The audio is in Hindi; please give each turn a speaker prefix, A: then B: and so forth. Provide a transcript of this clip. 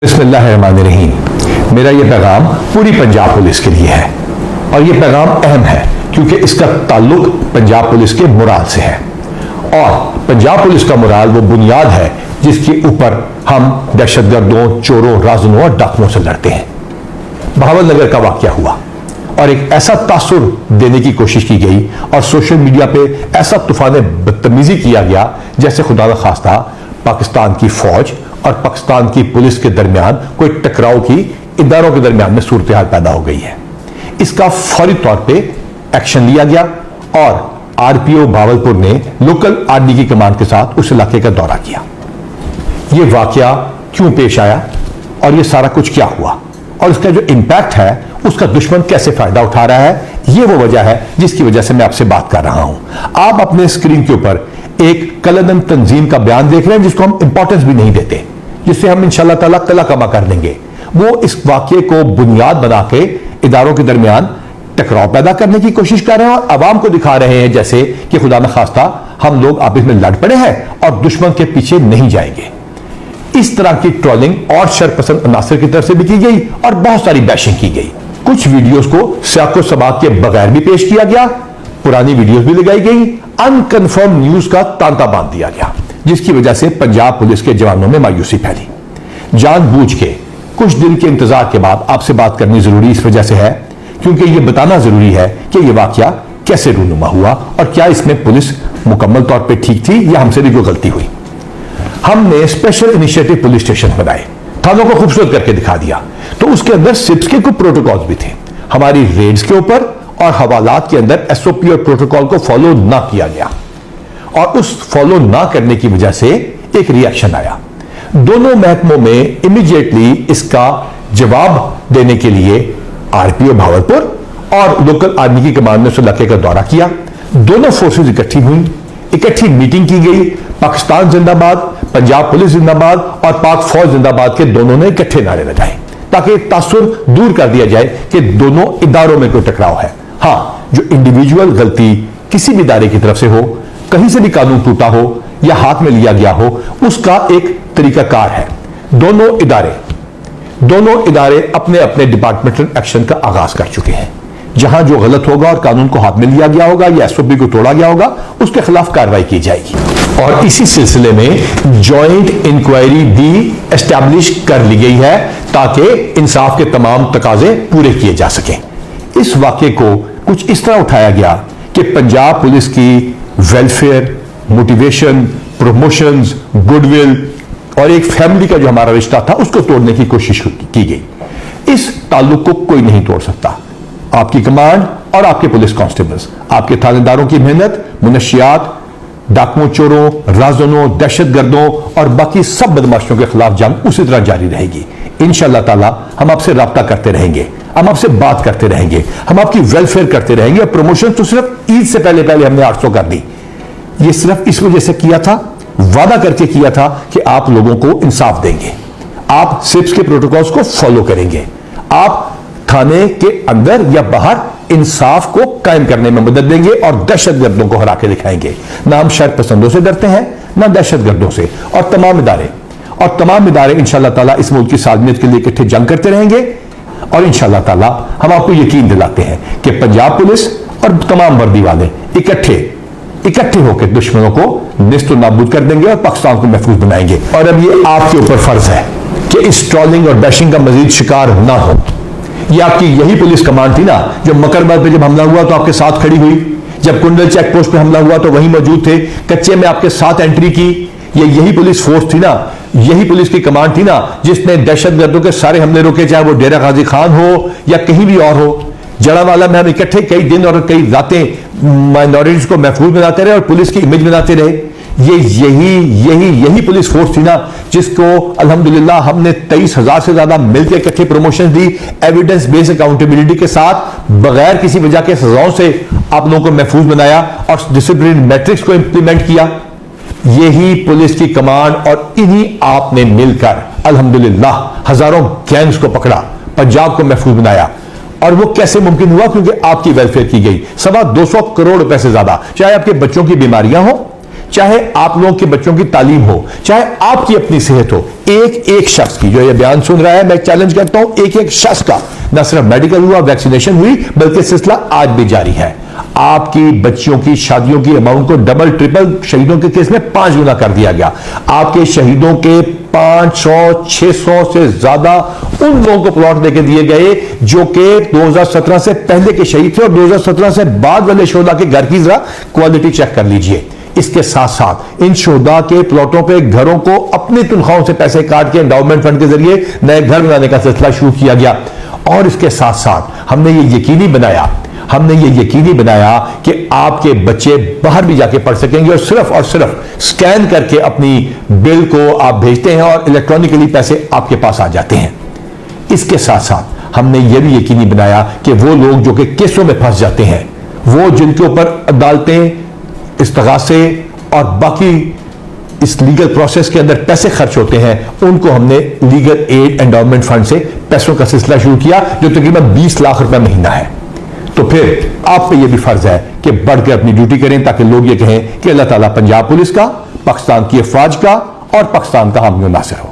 A: बिस्मिल्लाहिर्रहमानिर्रहीम। मेरा ये पैगाम पूरी पंजाब पुलिस के लिए है और ये पैगाम अहम है क्योंकि इसका ताल्लुक पंजाब पुलिस के मोराल से है और पंजाब पुलिस का मोराल वो बुनियाद है जिसके ऊपर हम दहशतगर्दों, चोरों, राज़नों और डाकुओं से लड़ते हैं। बहावलनगर का वाकया हुआ और एक ऐसा तासुर देने की कोशिश की गई और सोशल मीडिया पे ऐसा तूफान बदतमीजी किया गया जैसे खुदा न खास्ता पाकिस्तान की फौज और पाकिस्तान की पुलिस के दरमियान कोई टकराव की इदारों के दरमियान में सूरत हाल पैदा हो गई है। इसका फौरी तौर पे एक्शन लिया गया और आरपीओ भावलपुर ने लोकल आर्मी की कमांड के साथ उस इलाके का दौरा किया। यह वाकया क्यों पेश आया और यह सारा कुछ क्या हुआ और इसका जो इंपैक्ट है उसका दुश्मन कैसे फायदा उठा रहा है, यह वो वजह है जिसकी वजह से मैं आपसे बात कर रहा हूं। आप अपने स्क्रीन के ऊपर एक कलदन तंजीम का बयान देख रहे हैं जिसको हम इंपॉर्टेंस भी नहीं देते, जिससे हम इंशाअल्लाह ताला कला कमा कर देंगे। वो इस वाकये को बुनियाद बना के इदारों के दरमियान टकराव पैदा करने की कोशिश कर रहे हैं और अवाम को दिखा रहे हैं जैसे कि खुदा न खास्ता हम लोग आपस में लड़ पड़े हैं और दुश्मन के पीछे नहीं जाएंगे। इस तरह की ट्रोलिंग और शरपसंद अनासर की तरफ से भी की गई और बहुत सारी बैशिंग की गई। कुछ वीडियोस को सियाको सबाक के बगैर भी पेश किया गया, पुरानी वीडियोस भी लगाई गई, अनकन्फर्म न्यूज का तांता बांध दिया गया जिसकी वजह से पंजाब पुलिस के जवानों में मायूसी फैली। जानबूझ के कुछ दिन के इंतजार के बाद आपसे बात करनी जरूरी इस वजह से है क्योंकि यह बताना जरूरी है कि यह वाकया कैसे रूनुमा हुआ और क्या इसमें पुलिस मुकम्मल तौर पर ठीक थी या हमसे भी कोई गलती हुई। हमने स्पेशल इनिशिएटिव पुलिस स्टेशन बनाए, थानों को खूबसूरत करके दिखा दिया, तो उसके अंदर सिप्स के कुछ प्रोटोकॉल्स भी थे। हमारी रेड्स के ऊपर और हवालात के अंदर एसओपी और प्रोटोकॉल को फॉलो ना किया गया और उस फॉलो ना करने की वजह से एक रिएक्शन आया। दोनों महकमों में इमीडिएटली इसका जवाब देने के लिए आरपीओ भावलपुर और लोकल आर्मी की कमांड ने उस इलाके का दौरा किया। दोनों फोर्सेस इकट्ठी हुई, इकट्ठी मीटिंग की गई। पाकिस्तान जिंदाबाद, पंजाब पुलिस जिंदाबाद और पाक फौज जिंदाबाद के दोनों ने इकट्ठे नारे लगाए ताकि तासुर दूर कर दिया जाए कि दोनों इदारों में कोई टकराव है। हाँ, जो इंडिविजुअल गलती किसी भी इदारे की तरफ से हो, कहीं से भी कानून टूटा हो या हाथ में लिया गया हो, उसका एक तरीकाकार है। दोनों इदारे अपने अपने डिपार्टमेंटल एक्शन का आगाज कर चुके हैं। जहां जो गलत होगा और कानून को हाथ में लिया गया होगा या एसओपी को तोड़ा गया होगा उसके खिलाफ कार्रवाई की जाएगी और इसी सिलसिले में जॉइंट इंक्वायरी भी एस्टैब्लिश कर ली गई है ताकि इंसाफ के तमाम तकाजे पूरे किए जा सकें। इस वाकये को कुछ इस तरह उठाया गया कि पंजाब पुलिस की वेलफेयर, मोटिवेशन, प्रमोशंस, गुडविल और एक फैमिली का जो हमारा रिश्ता था उसको तोड़ने की कोशिश की गई। इस ताल्लुक को कोई नहीं तोड़ सकता। आपकी कमांड और आपके पुलिस कांस्टेबल्स, आपके थानेदारों की मेहनत, मुनशियात, डाकुओं, चोरों, राज़नों, दहशतगर्दों और बाकी सब बदमाशों के खिलाफ जंग उसी तरह जारी रहेगी। इंशाअल्लाह ताला हम आपसे राब्ता करते रहेंगे, हम आपसे बात करते रहेंगे, हम आपकी वेलफेयर करते रहेंगे। और प्रमोशन तो सिर्फ ईद से पहले पहले हमने 800 कर दी। ये सिर्फ इस वजह से किया था, वादा करके किया था कि आप लोगों को इंसाफ देंगे, आप सिप्स के प्रोटोकॉल्स को फॉलो करेंगे, आप थाने के अंदर या बाहर इंसाफ को कायम करने में मदद देंगे और दहशतगर्दों को हरा के दिखाएंगे। ना हम शर पसंदों से डरते हैं ना दहशतगर्दों से। और तमाम इदारे इंशाअल्लाह ताला इस मुल्क की सालमियत के लिए इकट्ठे जंग करते रहेंगे और इंशाअल्लाह ताला हम आपको यकीन दिलाते हैं कि पंजाब पुलिस और तमाम वर्दी वाले इकट्ठे होकर दुश्मनों को निस्त नाबूद कर देंगे और पाकिस्तान को महफूज बनाएंगे। और अब ये आपके ऊपर फर्ज है कि इस ट्रोलिंग और बैशिंग का मजीद शिकार ना हो। ये आपकी यही पुलिस कमांड थी ना जो मकरबाद पे जब हमला हुआ तो आपके साथ खड़ी हुई, जब कुंडल चेक पोस्ट पे हमला हुआ तो वहीं मौजूद थे, कच्चे में आपके साथ एंट्री की। ये यही पुलिस फोर्स थी ना, यही पुलिस की कमांड थी ना जिसने दहशतगर्दों के सारे हमले रोके, चाहे वो डेरा गाजी खान हो या कहीं भी और हो। जड़ावाला में हम इकट्ठे कई दिन और कई रातें माइनॉरिटीज को महफूज बनाते रहे और पुलिस की इमेज बनाते रहे। ये यही पुलिस फोर्स थी ना जिसको अल्हम्दुलिल्लाह हमने 23,000 से ज्यादा मिलकर इकट्ठे प्रमोशन दी, एविडेंस बेस्ड अकाउंटेबिलिटी के साथ, बगैर किसी वजह के सजाओं से आप लोगों को महफूज बनाया और डिसिप्लिन मैट्रिक्स को इंप्लीमेंट किया। यही पुलिस की कमांड और इन्हीं आपने मिलकर अल्हम्दुलिल्लाह हजारों गैंग्स को पकड़ा, पंजाब को महफूज बनाया। और वो कैसे मुमकिन हुआ? क्योंकि आपकी वेलफेयर की गई। 225 करोड़ रुपए से ज्यादा, चाहे आपके बच्चों की बीमारियां हो, चाहे आप लोगों के बच्चों की तालीम हो, चाहे आपकी अपनी सेहत हो, एक एक शख्स की जो ये बयान सुन रहा है, मैं चैलेंज करता हूं, एक एक शख्स का न सिर्फ मेडिकल हुआ, वैक्सीनेशन हुई, बल्कि सिलसिला आज भी जारी है। आपकी बच्चियों की शादियों की अमाउंट को डबल ट्रिपल शहीदों के केस में 5 गुना कर दिया गया। आपके शहीदों के 500-600 से ज्यादा उन लोगों को प्लॉट देके दिए गए जो कि 2017 से पहले के शहीद थे, और 2017 से बाद वाले शोधा के घर की जरा क्वालिटी चेक कर लीजिए। इसके साथ साथ इन शोधा के प्लॉटों पे घरों को अपनी तनख्वाहों से पैसे काट के एंडाउमेंट फंड के जरिए नए घर बनाने का सिलसिला शुरू किया गया। और इसके साथ साथ हमने ये यकीनी बनाया कि आपके बच्चे बाहर भी जाके पढ़ सकेंगे, और सिर्फ स्कैन करके अपनी बिल को आप भेजते हैं और इलेक्ट्रॉनिकली पैसे आपके पास आ जाते हैं। इसके साथ साथ हमने यह भी यकीनी बनाया कि वो लोग जो कि केसों में फंस जाते हैं, वो जिनके ऊपर अदालतें, इस्तगासे और बाकी इस लीगल प्रोसेस के अंदर पैसे खर्च होते हैं, उनको हमने लीगल एड एंडाउमेंट फंड से पैसों का सिलसिला शुरू किया, जो तकरीबन 20 लाख रुपए महीना है। तो फिर आप पे यह भी फर्ज है कि बढ़कर अपनी ड्यूटी करें, ताकि लोग ये कहें कि अल्लाह ताला पंजाब पुलिस का, पाकिस्तान की अफवाज का और पाकिस्तान का हामी नासिर हो।